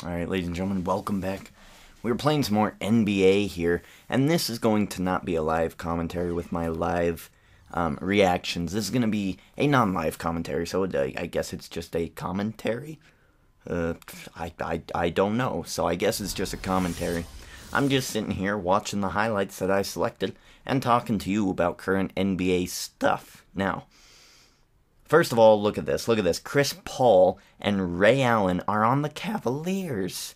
Alright, ladies and gentlemen, welcome back. We're playing some more NBA here, and this is going to not be a live commentary with my live reactions. This is going to be a non-live commentary, so I guess it's just a commentary? I don't know, so I guess it's just a commentary. I'm just sitting here watching the highlights that I selected and talking to you about current NBA stuff. Now, first of all, look at this. Look at this. Chris Paul and Ray Allen are on the Cavaliers.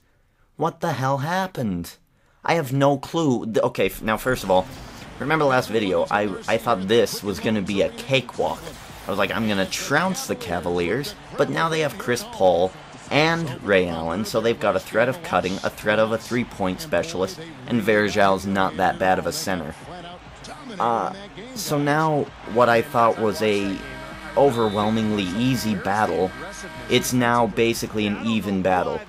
What the hell happened? I have no clue. Okay, now first of all, remember the last video, I thought this was going to be a cakewalk. I was like, I'm going to trounce the Cavaliers, but now they have Chris Paul and Ray Allen, so they've got a threat of cutting, a threat of a three-point specialist, and Verjal's not that bad of a center. So now what I thought was a overwhelmingly easy battle, it's now basically an even battle,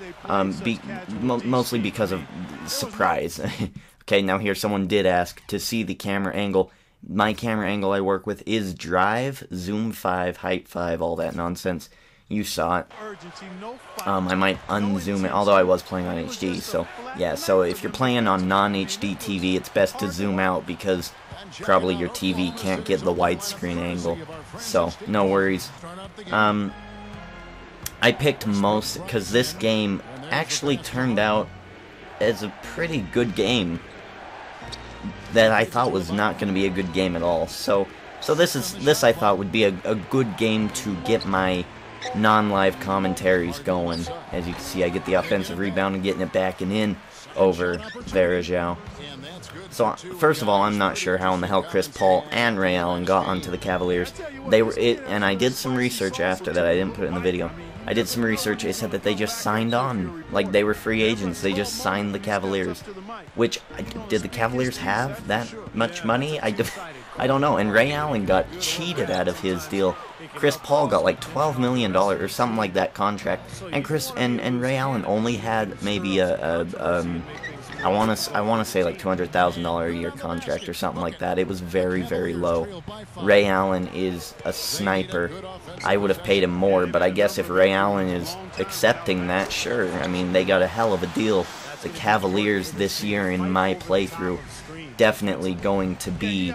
mostly because of surprise. Okay, now here someone did ask to see the camera angle. My camera angle I work with is Drive, Zoom 5, Height 5, all that nonsense. You saw it. I might unzoom it, although I was playing on HD, so yeah, so if you're playing on non-HD TV, it's best to zoom out because probably your TV can't get the widescreen angle, so no worries. I picked most because this game actually turned out as a pretty good game that I thought was not going to be a good game at all. So this I thought would be a good game to get my non-live commentaries going. As you can see, I get the offensive rebound and getting it back and in over Verjal. So first of all, I'm not sure how in the hell Chris Paul and Ray Allen got onto the Cavaliers. And I did some research after that. I didn't put it in the video. I did some research. They said that they just signed on, like they were free agents. They just signed the Cavaliers. Which, did the Cavaliers have that much money? I don't know. And Ray Allen got cheated out of his deal. Chris Paul got like $12 million or something like that contract, and Ray Allen only had maybe I want to say like $200,000 a year contract or something like that. It was very, very low. Ray Allen is a sniper. I would have paid him more, but I guess if Ray Allen is accepting that, sure. I mean, they got a hell of a deal. The Cavaliers this year in my playthrough definitely going to be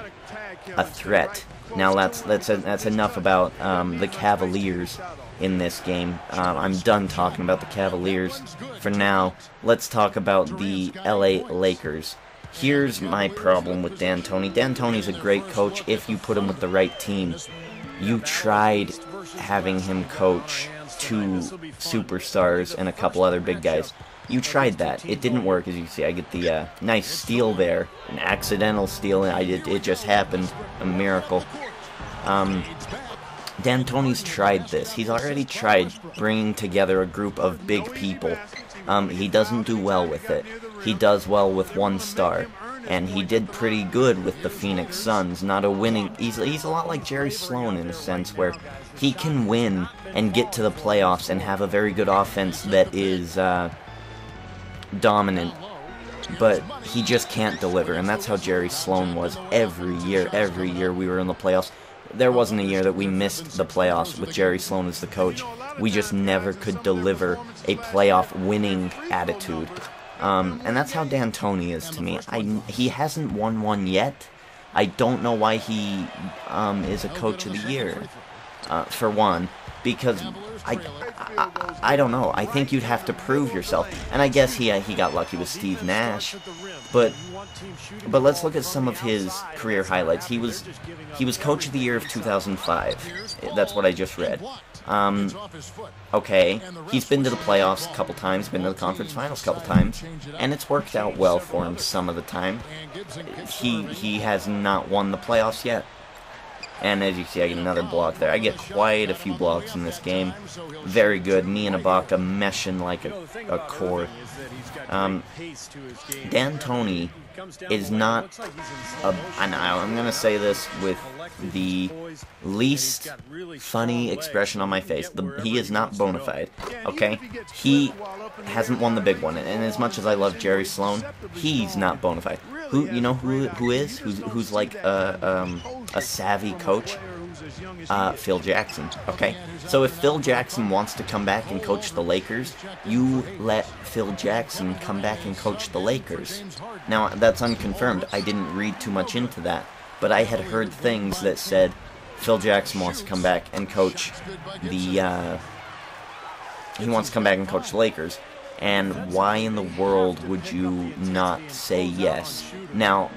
a threat. Now that's enough about the Cavaliers in this game. I'm done talking about the Cavaliers for now. Let's talk about the LA Lakers. Here's my problem with D'Antoni. D'Antoni's a great coach if you put him with the right team. You tried having him coach two superstars and a couple other big guys. You tried that. It didn't work, as you can see. I get the nice steal there, an accidental steal, and it just happened, a miracle. D'Antoni's tried this. He's already tried bringing together a group of big people. He doesn't do well with it. He does well with one star, and he did pretty good with the Phoenix Suns. Not a winning. He's a lot like Jerry Sloan in a sense, where he can win and get to the playoffs and have a very good offense that is dominant, but he just can't deliver, and that's how Jerry Sloan was every year. Every year we were in the playoffs. There wasn't a year that we missed the playoffs with Jerry Sloan as the coach. We just never could deliver a playoff winning attitude. And that's how D'Antoni is to me. He hasn't won one yet. I don't know why he is a coach of the year, for one, because I don't know. I think you'd have to prove yourself. And I guess he got lucky with Steve Nash. But let's look at some of his career highlights. He was coach of the year of 2005. That's what I just read. Okay, he's been to the playoffs a couple times, been to the conference finals a couple times, and it's worked out well for him some of the time. He has not won the playoffs yet. And as you see, I get another block there. I get quite a few blocks in this game. Very good. Me and Ibaka meshing like a core. D'Antoni is not I'm going to say this with the least funny expression on my face. He is not bona fide, okay? He hasn't won the big one, and as much as I love Jerry Sloan, he's not bona fide. Who is? Who's like a savvy coach? Phil Jackson. Okay, so if Phil Jackson wants to come back and coach the Lakers, you let Phil Jackson come back and coach the Lakers. Now, that's unconfirmed. I didn't read too much into that, but I had heard things that said Phil Jackson wants to come back and coach the, he wants to come back and coach the Lakers. And why in the world would you not say yes? Now,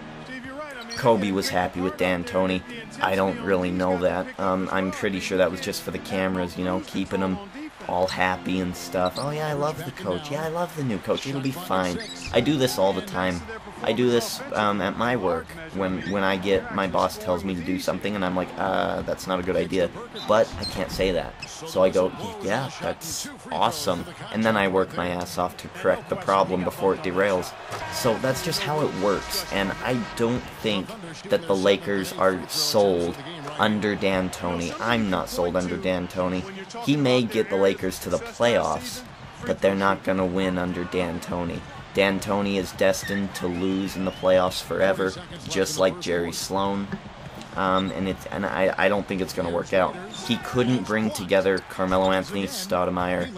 Kobe was happy with D'Antoni. I don't really know that. I'm pretty sure that was just for the cameras, you know, keeping them all happy and stuff. Oh yeah, I love the coach. Yeah, I love the new coach. It'll be fine. I do this all the time. I do this at my work when my boss tells me to do something and I'm like, that's not a good idea. But I can't say that. So I go, yeah, that's awesome. And then I work my ass off to correct the problem before it derails. So that's just how it works. And I don't think that the Lakers are sold under D'Antoni. I'm not sold under D'Antoni. He may get the Lakers to the playoffs, but they're not going to win under D'Antoni. D'Antoni is destined to lose in the playoffs forever, just like Jerry Sloan. And I don't think it's going to work out. He couldn't bring together Carmelo Anthony, Stoudemire,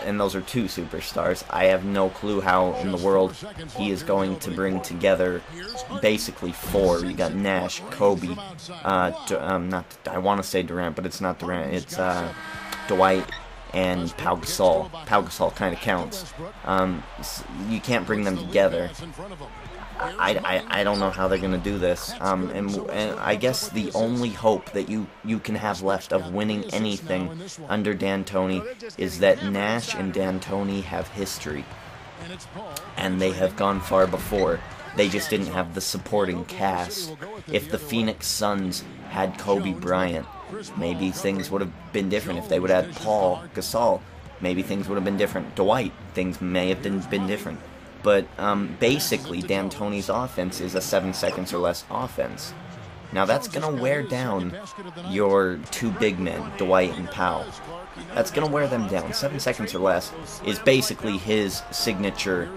and those are two superstars. I have no clue how in the world he is going to bring together basically four. You got Nash, Kobe, I want to say Durant, but it's not Durant. It's Dwight and Pau Gasol. Pau Gasol kind of counts. You can't bring them together. I don't know how they're going to do this. And I guess the only hope that you can have left of winning anything under D'Antoni is that Nash and D'Antoni have history. And they have gone far before. They just didn't have the supporting cast. If the Phoenix Suns had Kobe Bryant, maybe things would have been different. If they would have had Paul Gasol, maybe things would have been different. Dwight, things may have been different. But basically, D'Antoni's offense is a 7 seconds or less offense. Now that's going to wear down your two big men, Dwight and Powell. That's going to wear them down. 7 seconds or less is basically his signature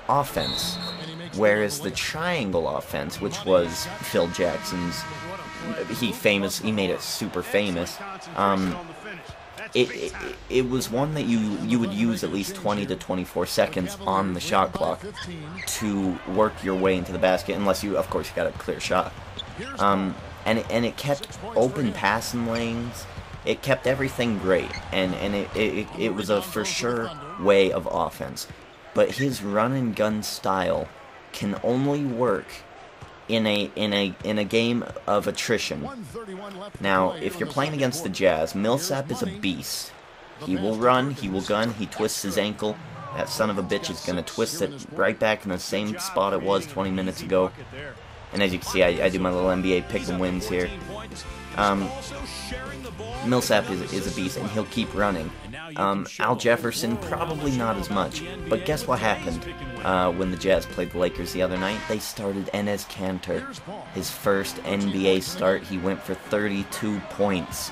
offense. Whereas the triangle offense, which was Phil Jackson's, he made it super famous. It was one that you would use at least 20 to 24 seconds on the shot clock to work your way into the basket, unless of course, you got a clear shot. And it kept open passing lanes. It kept everything great, and it was a for sure way of offense. But his run and gun style can only work in a game of attrition. Now, if you're playing against the Jazz, Millsap is a beast. He will run, he will gun, he twists his ankle. That son of a bitch is going to twist it right back in the same spot it was 20 minutes ago. And as you can see, I do my little NBA pick and wins here. Millsap is a beast, and he'll keep running. Al Jefferson, probably not as much. But guess what happened when the Jazz played the Lakers the other night? They started Enes Kanter. His first NBA start, he went for 32 points.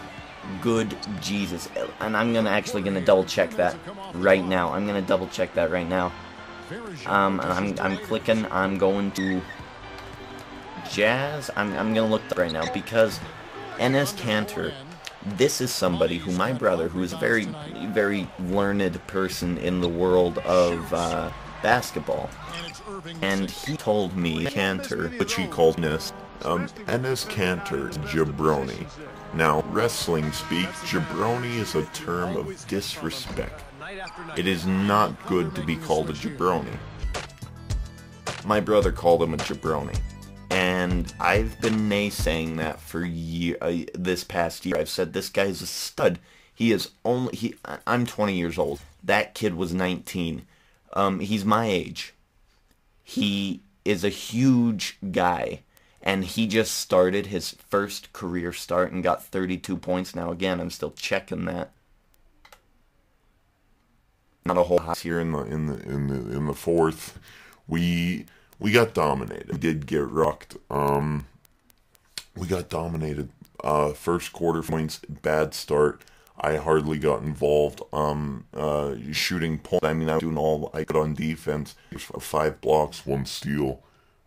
Good Jesus. And I'm actually going to double check that right now. I'm clicking, I'm going to Jazz. I'm going to look right now, because Enes Kanter, this is somebody who my brother, who is a very, very learned person in the world of basketball, and he told me Kanter, which he called Enes Kanter, jabroni. Now, wrestling speak, jabroni is a term of disrespect. It is not good to be called a jabroni. My brother called him a jabroni. And I've been naysaying that for this past year. I've said this guy's a stud. I'm 20 years old. That kid was 19. He's my age. He is a huge guy. And he just started his first career start and got 32 points. Now again, I'm still checking that. Not a whole lot here in the fourth. We got dominated. We did get rocked. We got dominated. First quarter points, bad start. I hardly got involved. Shooting points. I mean, I was doing all I could on defense. 5 blocks, 1 steal,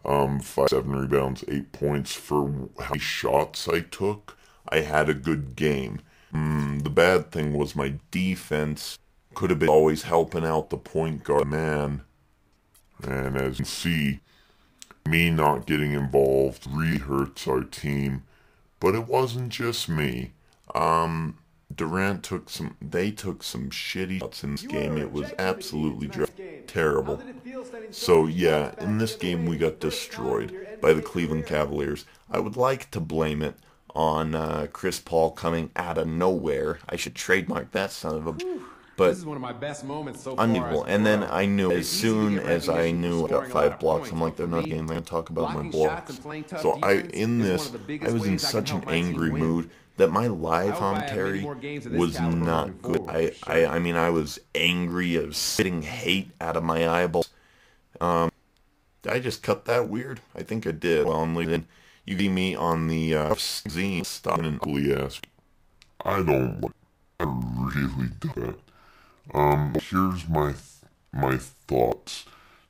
7 rebounds, 8 points for how many shots I took. I had a good game. The bad thing was my defense could have been always helping out the point guard man. And as you can see, me not getting involved really hurts our team. But it wasn't just me. Durant took some shitty shots in this game. It was absolutely terrible. So yeah, in this game we got destroyed by the Cleveland Cavaliers. I would like to blame it on Chris Paul coming out of nowhere. I should trademark that son of a... But this is one of my best moments so far. unbelievable. And then I knew, as soon as I knew I got 5 blocks, I'm like, they're not getting there to talk about my blocks. So I was in such an angry mood that my live commentary was not good. I mean, I was angry. I was spitting hate out of my eyeballs. I just cut that weird. I think I did. Well, I'm leaving. You get me on the zine. Stop and ask. I really do that. Here's my thoughts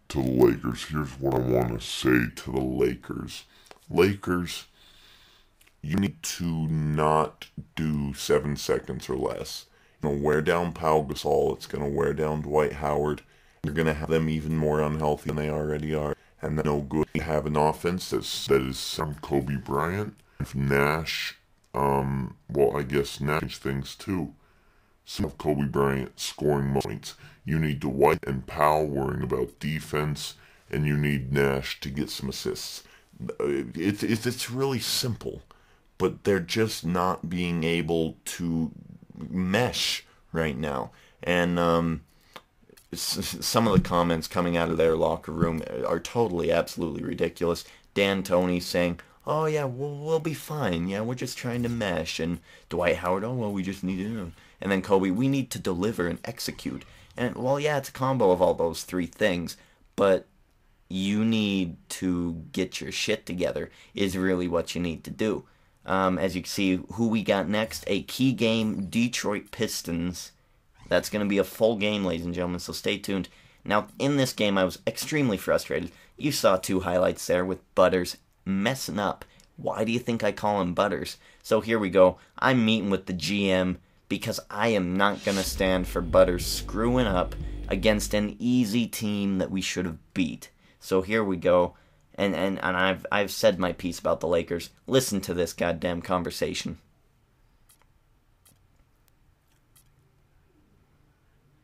to the Lakers. Here's what I want to say to the Lakers. Lakers, you need to not do 7 seconds or less. It's going to wear down Pau Gasol. It's going to wear down Dwight Howard. You're going to have them even more unhealthy than they already are. And that's no good. You have an offense that is Kobe Bryant. If Nash, well, I guess Nash things too. So of Kobe Bryant scoring points. You need Dwight and Powell worrying about defense, and you need Nash to get some assists. It's really simple, but they're just not being able to mesh right now. And some of the comments coming out of their locker room are totally, absolutely ridiculous. Dan Toney saying, "Oh yeah, we'll be fine. Yeah, we're just trying to mesh." And Dwight Howard, "Oh well, we just need to." And then Kobe, "We need to deliver and execute." And well, yeah, it's a combo of all those 3 things, but you need to get your shit together is really what you need to do. As you can see, who we got next, a key game, Detroit Pistons. That's going to be a full game, ladies and gentlemen, so stay tuned. Now, in this game, I was extremely frustrated. You saw 2 highlights there with Butters messing up. Why do you think I call him Butters? So here we go. I'm meeting with the GM because I am not going to stand for Butters screwing up against an easy team that we should have beat. So here we go. And I've said my piece about the Lakers. Listen to this goddamn conversation.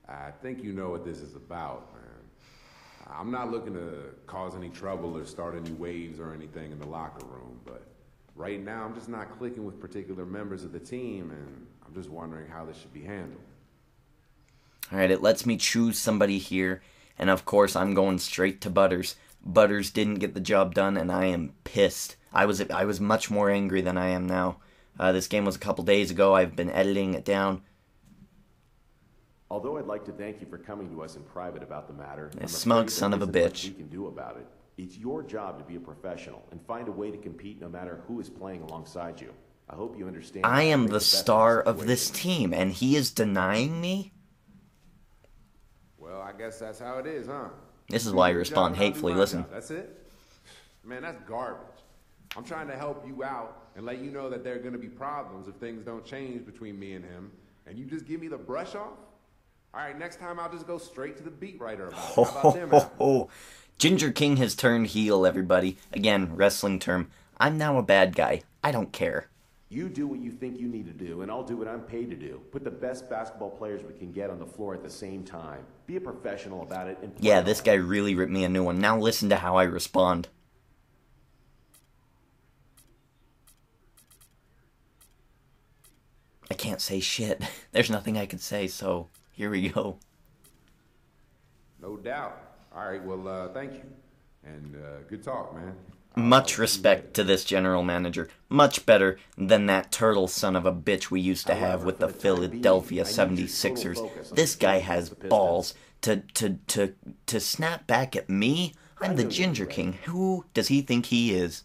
I think you know what this is about, man. I'm not looking to cause any trouble or start any waves or anything in the locker room, but right now I'm just not clicking with particular members of the team, and I'm just wondering how this should be handled. Alright, it lets me choose somebody here, and of course I'm going straight to Butters. Butters didn't get the job done, and I am pissed. I was much more angry than I am now. This game was a couple days ago. I've been editing it down. Although I'd like to thank you for coming to us in private about the matter, A smug son of a bitch. We can do about it. It's your job to be a professional and find a way to compete no matter who is playing alongside you. I hope you understand. I am the star of this team, and he is denying me? Well, I guess that's how it is, huh? This is why I respond hatefully. Listen. That's it? Man, that's garbage. I'm trying to help you out and let you know that there are going to be problems if things don't change between me and him, and you just give me the brush off? All right, next time I'll just go straight to the beat writer about it. How about them apples? Ginger King has turned heel, everybody. Again, wrestling term. I'm now a bad guy. I don't care. You do what you think you need to do, and I'll do what I'm paid to do. Put the best basketball players we can get on the floor at the same time. Be a professional about it. And yeah, this guy really ripped me a new one. Now listen to how I respond. I can't say shit. There's nothing I can say, so here we go. No doubt. All right, well, thank you. And good talk, man. Much respect to this general manager. Much better than that turtle son of a bitch we used to have with the Philadelphia 76ers. This guy has balls to snap back at me. I'm the Ginger King. Who does he think he is?